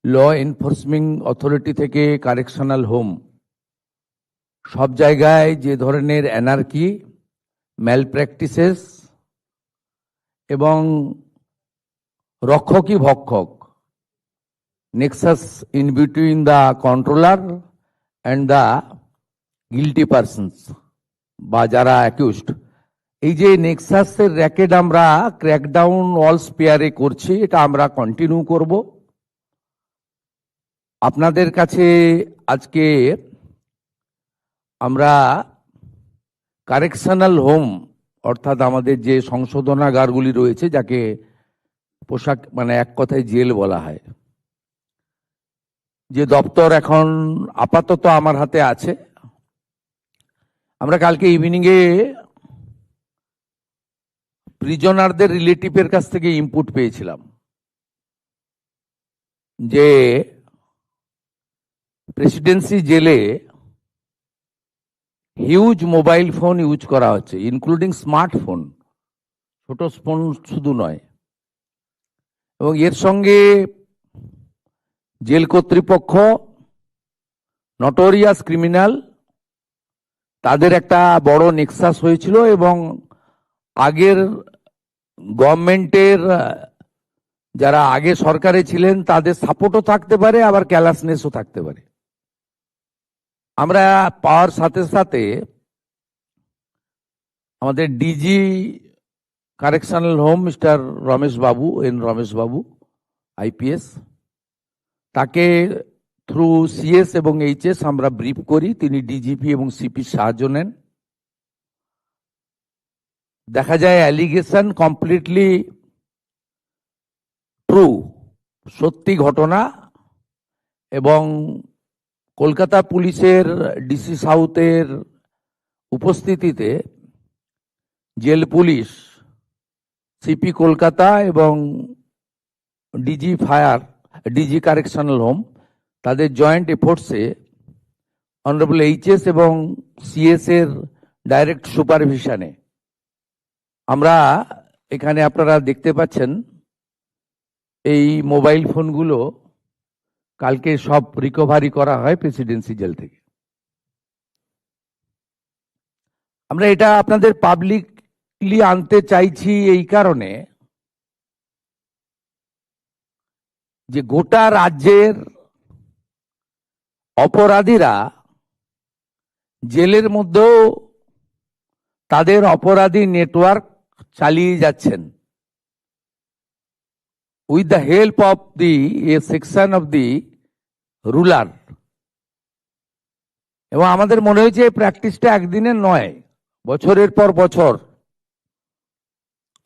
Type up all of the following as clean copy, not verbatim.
ল enforcing authority থেকে correctional home সব জায়গায় যে ধরনের অ্যানার্কি, ম্যাল প্র্যাকটিসেস এবং রক্ষকই ভক্ষক, nexus in between the controller and the guilty persons বা যারা অ্যাকিউজড, এই যে নেক্সাসের র্যাকেট আমরা ক্র্যাকডাউন অল স্পেয়ারে করছি, এটা আমরা কন্টিনিউ করব। আপনাদের কাছে আজকে আমরা কারেকশনাল হোম অর্থাৎ আমাদের যে সংশোধনাগারগুলি রয়েছে, যাকে পোশাক মানে এক কথায় জেল বলা হয়, যে দপ্তর এখন আপাতত আমার হাতে আছে। আমরা কালকে ইভিনিংয়ে প্রিজনারদের রিলেটিভের কাছ থেকে ইনপুট পেয়েছিলাম যে প্রেসিডেন্সি জেলে হিউজ মোবাইল ফোন ইউজ করা হচ্ছে, ইনক্লুডিং স্মার্টফোন, ছোট ফোন শুধু নয়। এবং এর সঙ্গে জেল কর্তৃপক্ষ, নটোরিয়াস ক্রিমিনাল, তাদের একটা বড় নেক্সাস হয়েছিল এবং আগের গভর্নমেন্টের যারা আগে সরকারে ছিলেন তাদের সাপোর্টও থাকতে পারে, আবার ক্যালাসনেসও থাকতে পারে। আমরা পাওয়ার সাথে সাথে আমাদের DG correctional home mister Ramesh Babu, Ramesh Babu IPS, তাকে থ্রু সিএস এবং এইচএস আমরা ব্রিফ করি। তিনি ডিজিপি এবং সিপি সাহায্য নেন। দেখা যায় অ্যালিগেশন কমপ্লিটলি ট্রু, সত্যি ঘটনা। এবং কলকাতা পুলিশের ডিসি সাউথের উপস্থিতিতে জেল পুলিশ, সিপি কলকাতা এবং DG fire, DG correctional home, তাদের জয়েন্ট এফোর্টসে অনারেবল এইচএস এবং সিএস এর ডাইরেক্ট সুপারভিশনে আমরা এখানে আপনারা দেখতে পাচ্ছেন এই মোবাইল ফোনগুলো কালকে সব রিকভারি করা হয় প্রেসিডেন্সি জেল থেকে। আমরা এটা আপনাদের পাবলিকলি আনতে চাইছি এই কারণে যে গোটা রাজ্যের অপরাধীরা জেলের মধ্যেও তাদের অপরাধী নেটওয়ার্ক চালিয়ে যাচ্ছেন with the help of the A section of the ruler. এবং আমাদের মনে হয়েছে এই প্র্যাকটিসটা একদিনের নয়, বছরের পর বছর।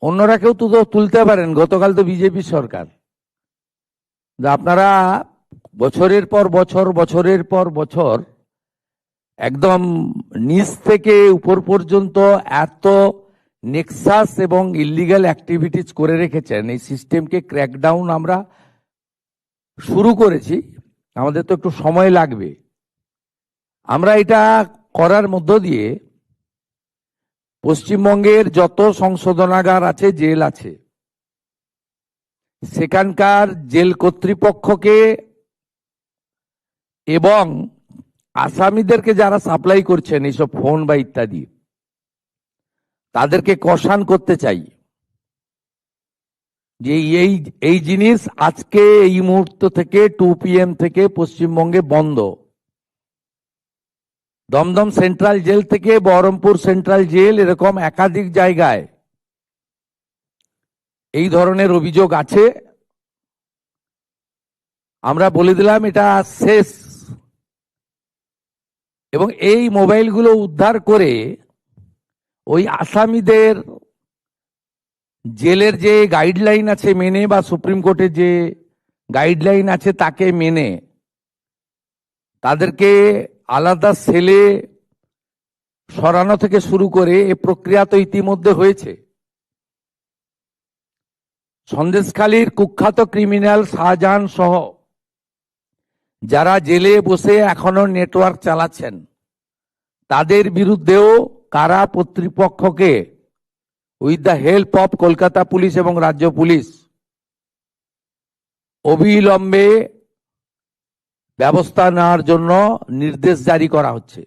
অন্যরা কেউ তো তুলতে পারেন, গতকাল তো বিজেপি সরকার। আপনারা বছরের পর বছর, বছরের পর বছর একদম নিচ থেকে উপর পর্যন্ত এত নেক্সাস এবং ইলিগাল অ্যাক্টিভিটিস করে রেখেছেন। এই সিস্টেমকে ক্র্যাকডাউন আমরা শুরু করেছি, আমাদের তো একটু সময় লাগবে। আমরা এটা করার মধ্য দিয়ে পশ্চিমবঙ্গের যত সংশোধনাগার আছে, জেল আছে, সেখানকার জেল কর্তৃপক্ষকে এবং আসামিদেরকে যারা সাপ্লাই করছেন এইসব ফোন বা ইত্যাদি, তাদেরকে কষান করতে চাই যে এই জিনিস আজকে এই মুহূর্ত থেকে 2 PM থেকে পশ্চিমবঙ্গে বন্ধ। দমদম সেন্ট্রাল জেল থেকে বহরমপুর সেন্ট্রাল জেল, এরকম একাধিক জায়গায় এই ধরনের অভিযোগ আছে। আমরা বলে দিলাম এটা শেষ। এবং এই মোবাইলগুলো উদ্ধার করে ওই আসামিদের জেলের যে গাইডলাইন আছে মেনে, বা সুপ্রিম কোর্টের যে গাইডলাইন আছে তাকে মেনে, তাদেরকে আলাদা সেলে সরানো থেকে শুরু করে এ প্রক্রিয়া তো ইতিমধ্যে হয়েছে। সন্দেশখালীর কুখ্যাত ক্রিমিনাল শাহজাহান সহ যারা জেলে বসে এখনো নেটওয়ার্ক চালাচ্ছেন, তাদের বিরুদ্ধেও কারা কর্তৃপক্ষকে with the help of Kolkata police এবং রাজ্য পুলিশ অবিলম্বে ব্যবস্থা নেওয়ার জন্য নির্দেশ জারি করা হচ্ছে।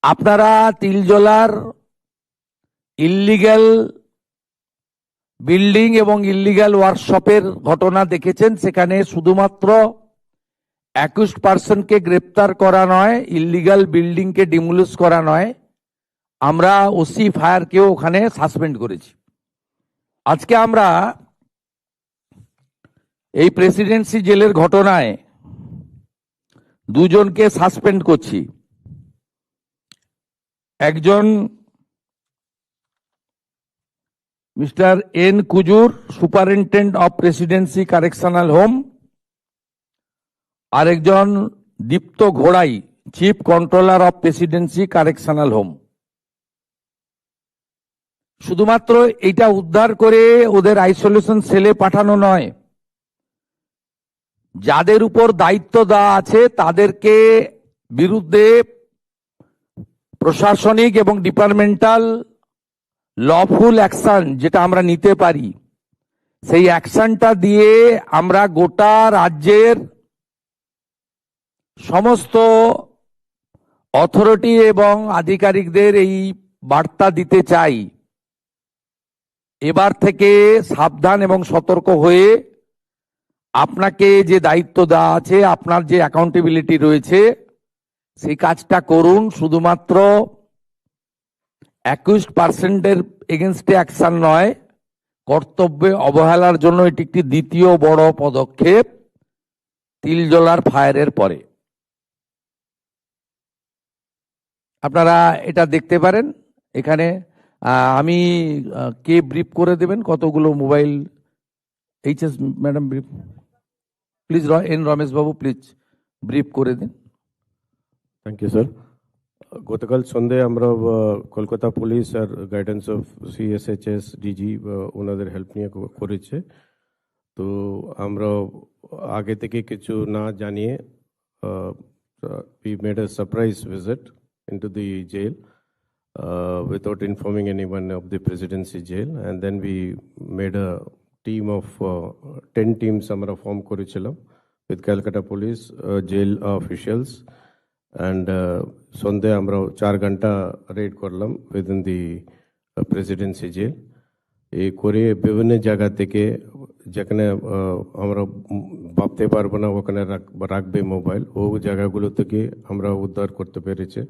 আপনারা তিলজলার ইল্লিগ্যাল বিল্ডিং এবং ইল্লিগ্যাল ওয়ার্কশপের ঘটনা দেখেছেন। সেখানে শুধুমাত্র 21% গ্রেপ্তার করা নয়, ইল্লিগাল বিল্ডিংকে ডিমোলিশ করা নয়, আমরা ওসি ফায়ারকেও ওখানে সাসপেন্ড করেছি। আজকে আমরা এই প্রেসিডেন্সি জেলের ঘটনায় দুজনকে সাসপেন্ড করছি। একজন mister N Kujur, superintendent of presidency correctional home, আরেকজন দীপ্ত ঘোড়াই, chief controller of presidency correctional home. শুধুমাত্র এটা উদ্ধার করে ওদের আইসোলেশন সেলে পাঠানো নয়, যাদের উপর দায়িত্ব দেওয়া আছে তাদেরকে বিরুদ্ধে প্রশাসনিক এবং ডিপার্টমেন্টাল লফুল অ্যাকশন যেটা আমরা নিতে পারি, সেই অ্যাকশনটা দিয়ে আমরা গোটা রাজ্যের সমস্ত অথরিটি এবং আধিকারিকদের এই বার্তা দিতে চাই, এবার থেকে সাবধান এবং সতর্ক হয়ে আপনাকে যে দায়িত্ব দেওয়া আছে, আপনার যে অ্যাকাউন্টেবিলিটি রয়েছে, সেই কাজটা করুন। শুধুমাত্র 21% এগেনস্টে অ্যাকশন নয়, কর্তব্যে অবহেলার জন্য এটি একটি দ্বিতীয় বড় পদক্ষেপ তিলজলার ফায়ারের পরে। আপনারা এটা দেখতে পারেন এখানে। আমি কে ব্রিফ করে দেবেন কতগুলো mobile? HS madam brief please. N Ramesh babu please brief করে দিন। Thank you sir. গতকাল সন্ধ্যে আমরা কলকাতা পুলিশ আর গাইডেন্স অফ সিএসএইচএস ডিজি ওনাদের হেল্প নিয়ে করেছে। তো আমরা আগে থেকে কিছু না জানিয়ে we made a surprise visit into the jail without informing anyone of the presidency jail, and then we made a team of 10 teams আমরা ফর্ম করেছিলাম with Calcutta police jail officials, and সন্ধ্যে আমরা 4 ঘন্টা রেড করলাম within the presidency jail। এই করে বিভিন্ন জায়গা থেকে যেখানে আমরা ভাবতে পারবো না ওখানে রাখবে মোবাইল, ও জায়গাগুলো থেকে আমরা উদ্ধার করতে পেরেছে।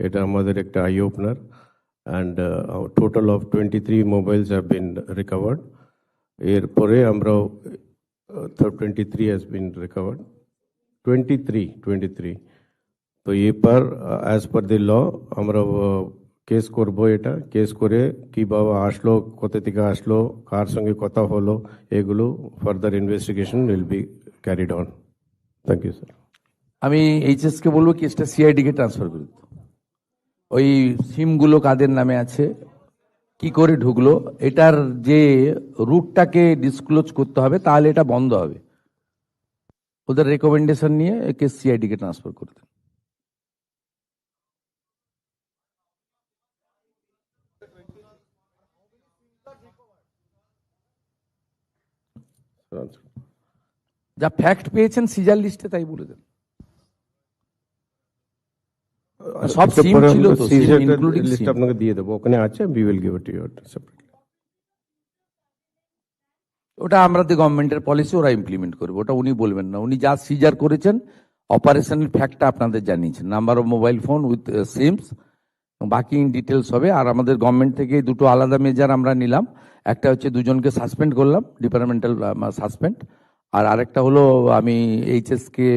এটা আমাদের একটা I opener. And total of 23 mobiles have been recovered. এরপরে আমরা 23 হ্যাজ বিন রিকভার্ড। 23 তো এরপর অ্যাজ পার দি ল আমরা কেস করবো। এটা কেস করে কিভাবে আসলো, কোথা থেকে আসলো, কার সঙ্গে কথা হলো, এগুলো further investigation will be carried on. Thank you sir. আমি এইচএস কে বলবো কেসটা সিআইডি কে ট্রান্সফার করে দিতে। ওই সিমগুলো কাদের নামে আছে, কি করে ঢুকলো, এটার যে রুটটাকে ডিসক্লোজ করতে হবে, তাহলে এটা বন্ধ হবে। ওদের রেকমেন্ডেশন নিয়ে কেস সিআইডি কে ট্রান্সফার করে দিন। যা ফ্যাক্ট পেয়েছেন সিজার লিস্টে তাই বলে দেন। সব সিম ছিল তো, ইনক্লুডিং লিস্ট আপনাকে দিয়ে দেবো, ওখানে আছে, we will give it to you separately. ওটা আমাদের গভর্নমেন্টের পলিসি, ওরা ইমপ্লিমেন্ট করবে, ওটা উনি বলবেন না। উনি যা সিজার করেছেন অপারেশনাল ফ্যাক্টটা আপনাদের জানিয়েছেন, number of mobile phone with seems, বাকি ইন ডিটেলস হবে। আর আমাদের গভর্নমেন্ট থেকে দুটো আলাদা মেজার আমরা নিলাম। একটা হচ্ছে দুজনকে সাসপেন্ড করলাম, ডিপার্টমেন্টাল সাসপেন্ড, আর আরেকটা হলো আমি এইচএস কে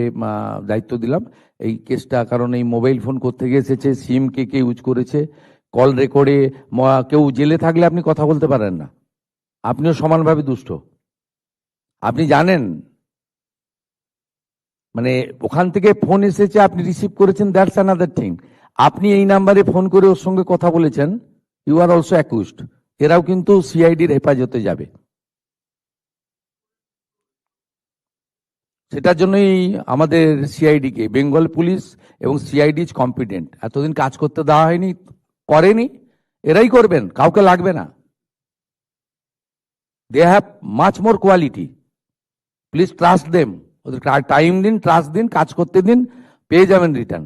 দায়িত্ব দিলাম এই কেসটা। কারণ এই মোবাইল ফোন কোত্থেকে এসেছে, সিম কে কে ইউজ করেছে, কল রেকর্ডে কেউ জেলে থাকলে আপনি কথা বলতে পারেন না, আপনিও সমানভাবে দুষ্ট। আপনি জানেন মানে ওখান থেকে ফোন এসেছে, আপনি রিসিভ করেছেন, দ্যাটস অ্যানাদার থিং। আপনি এই নাম্বারে ফোন করে ওর সঙ্গে কথা বলেছেন, ইউ আর অলসো অ্যাকিউজড। এরাও কিন্তু সিআইডির হেফাজতে যাবে। সেটার জন্যই আমাদের সিআইডি কে, বেঙ্গল পুলিশ এবং সিআইডি ইজ কম্পিটেন্ট। এতদিন কাজ করতে দেওয়া হয়নি, করেনি, এরাই করবেন, কাউকে লাগবে না। They have much more quality, please trust them. ওদের টাইম দিন, ট্রাস্ট দিন, কাজ করতে দিন, পেয়ে যাবেন রিটার্ন।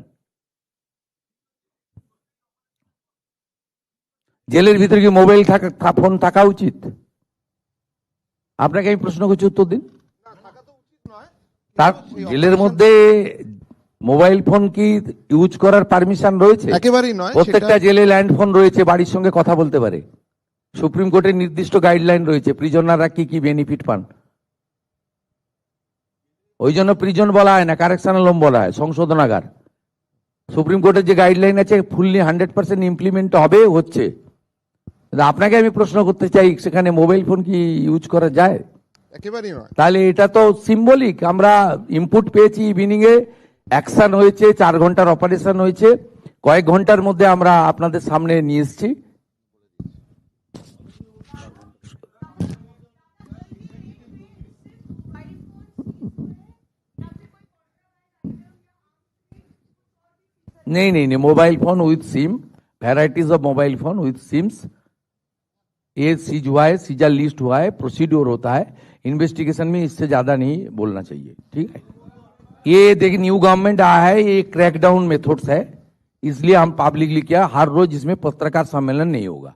জেলের ভিতরে কি মোবাইল ফোন থাকা উচিত? আপনাকে আমি প্রশ্ন করছি, উত্তর দিন। তার জেলের মধ্যে মোবাইল ফোন কি ইউজ করার পারমিশন রয়েছে? একেবারেই নয়। প্রত্যেকটা জেলে ল্যান্ড ফোন রয়েছে, বাড়ির সঙ্গে কথা বলতে পারে। সুপ্রিম কোর্টের নির্দিষ্ট গাইডলাইন রয়েছে প্রিজনাররা কি কি বেনিফিট পান। ওই জন্য প্রিজন বলা হয় না, কারেকশনাল হোম বলা হয়, সংশোধনাগার। সুপ্রিম কোর্টের যে গাইডলাইন আছে ফুললি 100% ইমপ্লিমেন্ট হবে, হচ্ছে। আপনাকে আমি প্রশ্ন করতে চাই, সেখানে মোবাইল ফোন কি ইউজ করা যায়? একেবারেই নয়। তাহলে এটা তো সিম্বলিক। আমরা ইনপুট পেয়েছি, ইভিনিং এ অ্যাকশন হয়েছে, 4 ঘন্টার অপারেশন হয়েছে, কয়েক ঘন্টার মধ্যে আমরা আপনাদের সামনে নিয়ে এসেছি। नहीं नहीं नहीं, mobile phone with sim, varieties of mobile phone with sims, ये सीज हुआ है, सीजर लिस्ट हुआ है, प्रोसीड्योर होता है इन्वेस्टिगेशन में, इससे ज्यादा नहीं बोलना चाहिए, ठीक है। ये देखिए न्यू गवर्नमेंट आया है, ये क्रैकडाउन मेथड्स है, इसलिए हम पब्लिकली किया। हर रोज इसमें पत्रकार सम्मेलन नहीं होगा।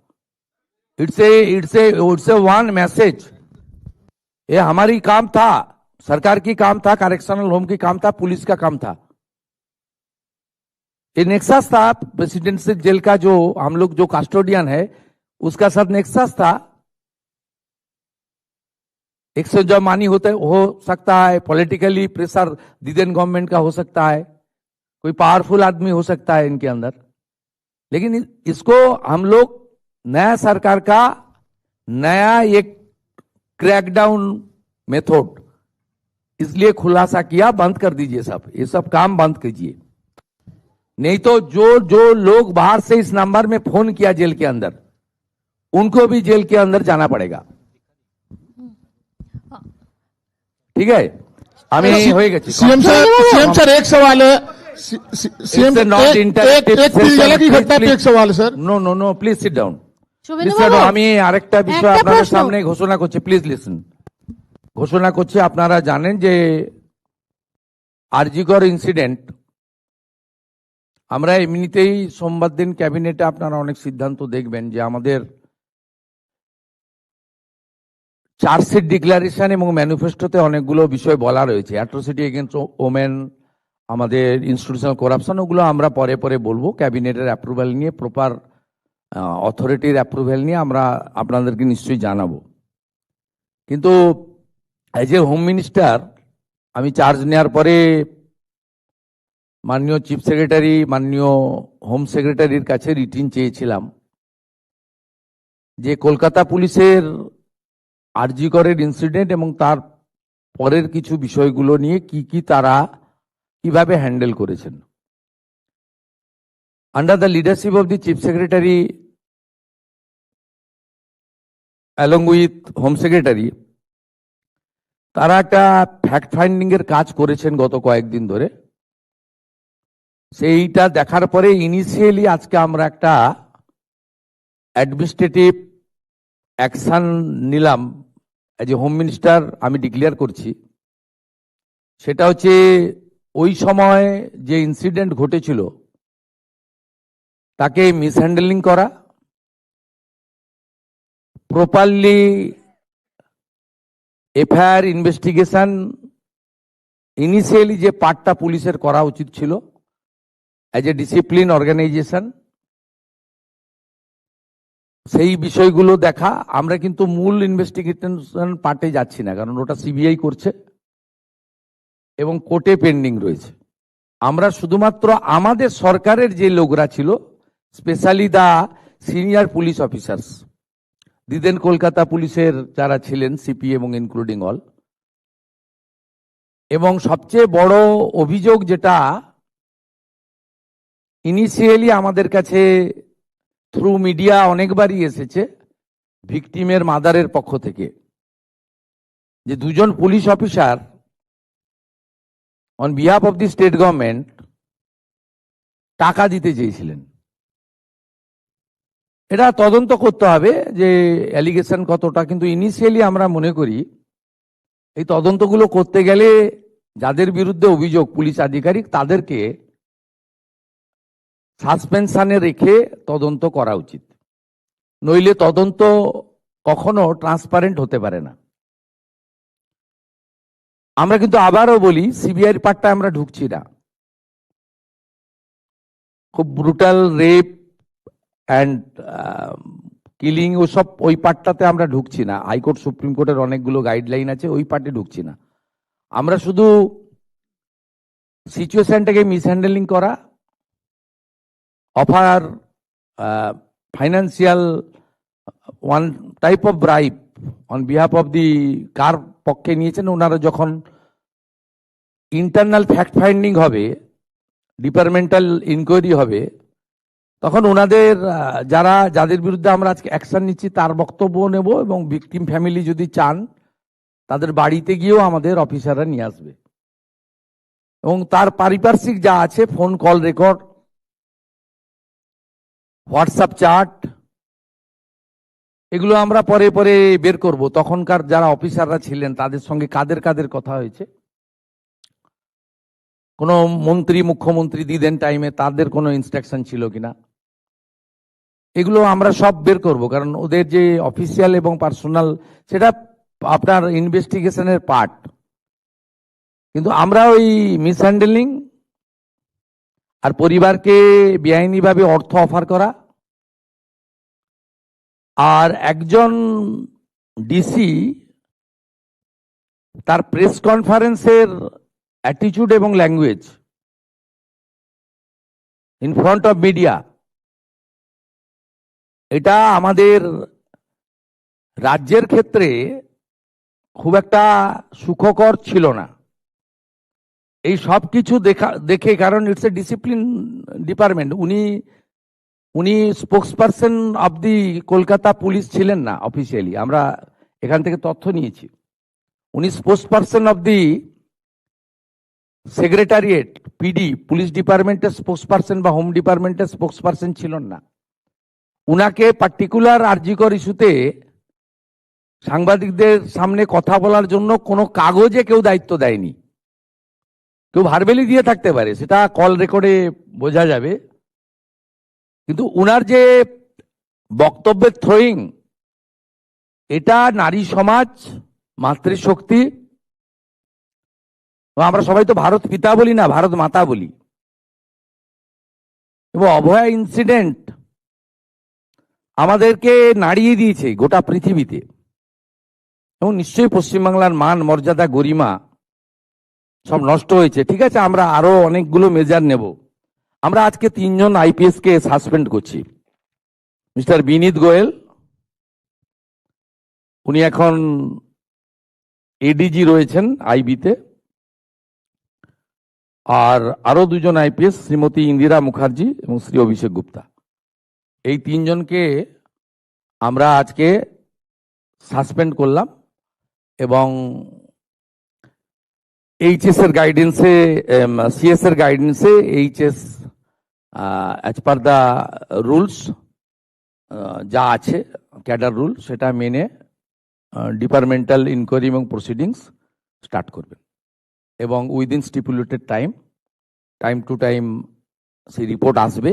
It's a one message. ये हमारी काम था, सरकार की काम था, करेक्शनल होम की काम था, पुलिस का काम था। ये नेक्सस था प्रेसिडेंशियल जेल का, जो हम लोग जो कस्टोडियन है उसका साथ नेक्सस था। एक से जो मानी होता हो सकता है, पॉलिटिकली प्रेशर दिदेन गवर्नमेंट का हो सकता है, कोई पावरफुल आदमी हो सकता है इनके अंदर, लेकिन इसको हम लोग नया सरकार का नया एक क्रैकडाउन मेथड इसलिए खुलासा किया। बंद कर दीजिए सब, ये सब काम बंद कीजिए, नहीं तो जो जो लोग बाहर से इस नंबर में फोन किया जेल के अंदर, उनको भी जेल के अंदर जाना पड़ेगा, ठीक है। हमें हो गया सीएम सर एक सवाल है। सीएम की घटना पे एक सवाल है sir. No no no, please sit down. শুভেন্দুবাবু, আমি আরেকটা বিষয় একটা আপনাদের প্রশ্ন। সামনে ঘোষণা করছি, প্লিজ লিসেন। ঘোষণা করছি, আপনারা জানেন যে আরজিকর ইনসিডেন্ট, আমরা এমনিতেই সোমবার দিন ক্যাবিনেটে আপনারা অনেক সিদ্ধান্ত দেখবেন যে আমাদের চার্জশিট ডিক্লারেশন এবং ম্যানিফেস্টোতে অনেকগুলো বিষয় বলা রয়েছে, অ্যাট্রোসিটি এগেনস্ট ওমেন, আমাদের ইনস্টিটিউশনাল করাপশন, ওগুলো আমরা পরে পরে বলবো। ক্যাবিনেটের অ্যাপ্রুভাল নিয়ে, প্রপার অথরিটির অ্যাপ্রুভাল নিয়ে আমরা আপনাদেরকে নিশ্চয়ই জানাবো। কিন্তু এজ এ হোম মিনিস্টার আমি চার্জ নেওয়ার পরে মাননীয় চিফ সেক্রেটারি, মাননীয় হোম সেক্রেটারির কাছে রিটিন চেয়েছিলাম যে কলকাতা পুলিশের আরজি করের ইনসিডেন্ট এবং তার পরের কিছু বিষয়গুলো নিয়ে কি কি তারা কিভাবে হ্যান্ডেল করেছেন। Under the leadership of the chief secretary along with home secretary, তারা একটা ফ্যাক্ট ফাইন্ডিং এর কাজ করেছেন গত কয়েকদিন ধরে। সেইটা দেখার পরে ইনিশিয়ালি আজকে আমরা একটা অ্যাডমিনিস্ট্রেটিভ অ্যাকশন নিলাম, এজ এ হোম মিনিস্টার আমি ডিক্লেয়ার করছি। সেটা হচ্ছে ওই সময় যে ইনসিডেন্ট ঘটেছিল তাকে মিসহ্যান্ডেলিং করা, প্রপারলি এফআইআর ইনভেস্টিগেশন ইনিশিয়ালি যে পার্টটা পুলিশের করা উচিত ছিল অ্যাজ এ ডিসিপ্লিন অর্গানাইজেশন, সেই বিষয়গুলো দেখা। আমরা কিন্তু মূল ইনভেস্টিগেশন পার্টে যাচ্ছি না, কারণ ওটা সিবিআই করছে এবং কোর্টে পেন্ডিং রয়েছে। আমরা শুধুমাত্র আমাদের সরকারের যে লোকরা ছিল, specially the senior police officers, দিদেন কলকাতা পুলিশের যারা ছিলেন সিপি এবং ইনক্লুডিং অল, এবং সবচেয়ে বড় অভিযোগ যেটা ইনিশিয়ালি আমাদের কাছে থ্রু মিডিয়া অনেকবারই এসেছে ভিকটিমের মাদারের পক্ষ থেকে, যে দুজন police officer on behalf of the state government টাকা দিতে চেয়েছিলেন। এটা তদন্ত করতে হবে যে অ্যালিগেশন কতটা, কিন্তু ইনিশিয়ালি আমরা মনে করি এই তদন্তগুলো করতে গেলে যাদের বিরুদ্ধে অভিযোগ পুলিশ আধিকারিক তাদেরকে সাসপেনশনে রেখে তদন্ত করা উচিত, নইলে তদন্ত কখনো ট্রান্সপারেন্ট হতে পারে না। আমরা কিন্তু আবারও বলি, সিবিআইর পার্টটা আমরা ঢুকছি না। খুব ব্রুটাল রেপ অ্যান্ড কিলিং ওসব ওই পার্টটাতে আমরা ঢুকছি না। হাইকোর্ট সুপ্রিম কোর্টের অনেকগুলো গাইডলাইন আছে, ওই পার্টে ঢুকছি না। আমরা শুধু সিচুয়েশনটাকে মিসহ্যান্ডেলিং করা, offer financial one type of bribe on behalf of the কার পক্ষে নিয়েছেন ওনারা, যখন ইন্টারনাল ফ্যাক্ট ফাইন্ডিং হবে, ডিপার্টমেন্টাল ইনকোয়ারি হবে, তখন ওনাদের যাদের বিরুদ্ধে আমরা আজকে অ্যাকশন নিচ্ছি তার বক্তব্য নেব, এবং ভিকটিম ফ্যামিলি যদি চান তাদের বাড়িতে গিয়েও আমাদের অফিসাররা নিয়ে আসবে, এবং তার পারিপার্শ্বিক যা আছে, phone call record, WhatsApp chat, এগুলো আমরা পরে পরে বের করব। তখনকার যারা অফিসাররা ছিলেন তাদের সঙ্গে কাদের কাদের কথা হয়েছে, কোনো মন্ত্রী মুখ্যমন্ত্রী দিদেন টাইমে তাদের কোনো ইনস্ট্রাকশন ছিল কিনা, এগুলো আমরা সব বের করব। কারণ ওদের যে অফিসিয়াল এবং পার্সোনাল, সেটা আপনার ইনভেস্টিগেশনের পার্ট। কিন্তু আমরা ওই মিসহ্যান্ডেলিং আর পরিবারকে বেআইনিভাবে অর্থ অফার করা, আর একজন ডিসি তার প্রেস কনফারেন্সের অ্যাটিটিউড এবং language in front of media, এটা আমাদের রাজ্যের ক্ষেত্রে খুব একটা সুখকর ছিল না। এই সব কিছু দেখে, কারণ ইটস এ ডিসিপ্লিন ডিপার্টমেন্ট, উনি spokesperson of the Kolkata police ছিলেন না অফিসিয়ালি, আমরা এখান থেকে তথ্য নিয়েছি। উনি spokesperson of the secretariat, PD, police ডিপার্টমেন্টের স্পোক্সপারসন বা হোম ডিপার্টমেন্টের স্পোক্সপারসন ছিলেন না। উনাকে পার্টিকুলার আরজিকর ইস্যুতে সাংবাদিকদের সামনে কথা বলার জন্য কোনো কাগজে কেউ দায়িত্ব দেয়নি। কেউ ভার্বেলি দিয়ে থাকতে পারে, সেটা কল রেকর্ডে বোঝা যাবে, কিন্তু উনার যে বক্তব্যের থ্রোয়িং, এটা নারী সমাজ, মাতৃশক্তি, আমরা সবাই তো ভারত পিতা বলি না, ভারত মাতা বলি। এবং অভয়া ইনসিডেন্ট আমাদেরকে নাড়িয়ে দিয়েছে গোটা পৃথিবীতে, এবং নিশ্চয়ই পশ্চিমবাংলার মান, মর্যাদা, গরিমা সব নষ্ট হয়েছে। ঠিক আছে, আমরা আরো অনেকগুলো মেজার নেব। আমরা আজকে 3 জন আইপিএস কে সাসপেন্ড করছি। মিস্টার বিনীত গোয়েল, উনি এখন এডিজি রয়েছেন আইবিতে, আর আরো 2 জন আইপিএস, শ্রীমতী ইন্দিরা মুখার্জি এবং শ্রী অভিষেক গুপ্তা, এই 3 জনকে আমরা আজকে সাসপেন্ড করলাম। এবং এইচএস এর গাইডেন্সে, সিএস এর গাইডেন্সে HS as per the rules যা আছে, ক্যাডার রুল, সেটা মেনে ডিপার্টমেন্টাল ইনকোয়ারি এবং প্রসিডিংস স্টার্ট করবেন, এবং within stipulated time to time সেই রিপোর্ট আসবে।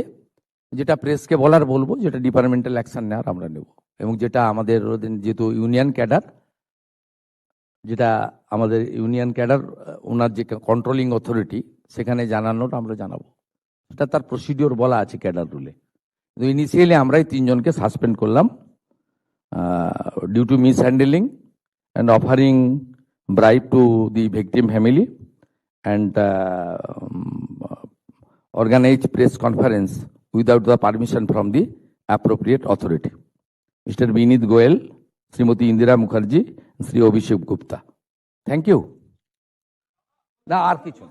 যেটা প্রেসকে বলবো, যেটা ডিপার্টমেন্টাল অ্যাকশন নেওয়ার আমরা নেব, এবং যেটা আমাদের যেহেতু ইউনিয়ন ক্যাডার, যেটা আমাদের ইউনিয়ন ক্যাডার, ওনার যে কন্ট্রোলিং অথরিটি, সেখানে জানানোর আমরা জানাবো, সেটা তার প্রসিডিওর বলা আছে ক্যাডার রুলে। কিন্তু ইনিশিয়ালি আমরাই 3 জনকে সাসপেন্ড করলাম due to mishandling and offering bribe to the victim family and organized press conference without the permission from the appropriate authority. Mr. Binit Goel, Srimati Indira Mukherjee, Sri Abhishek Gupta. Thank you. না আর কিছু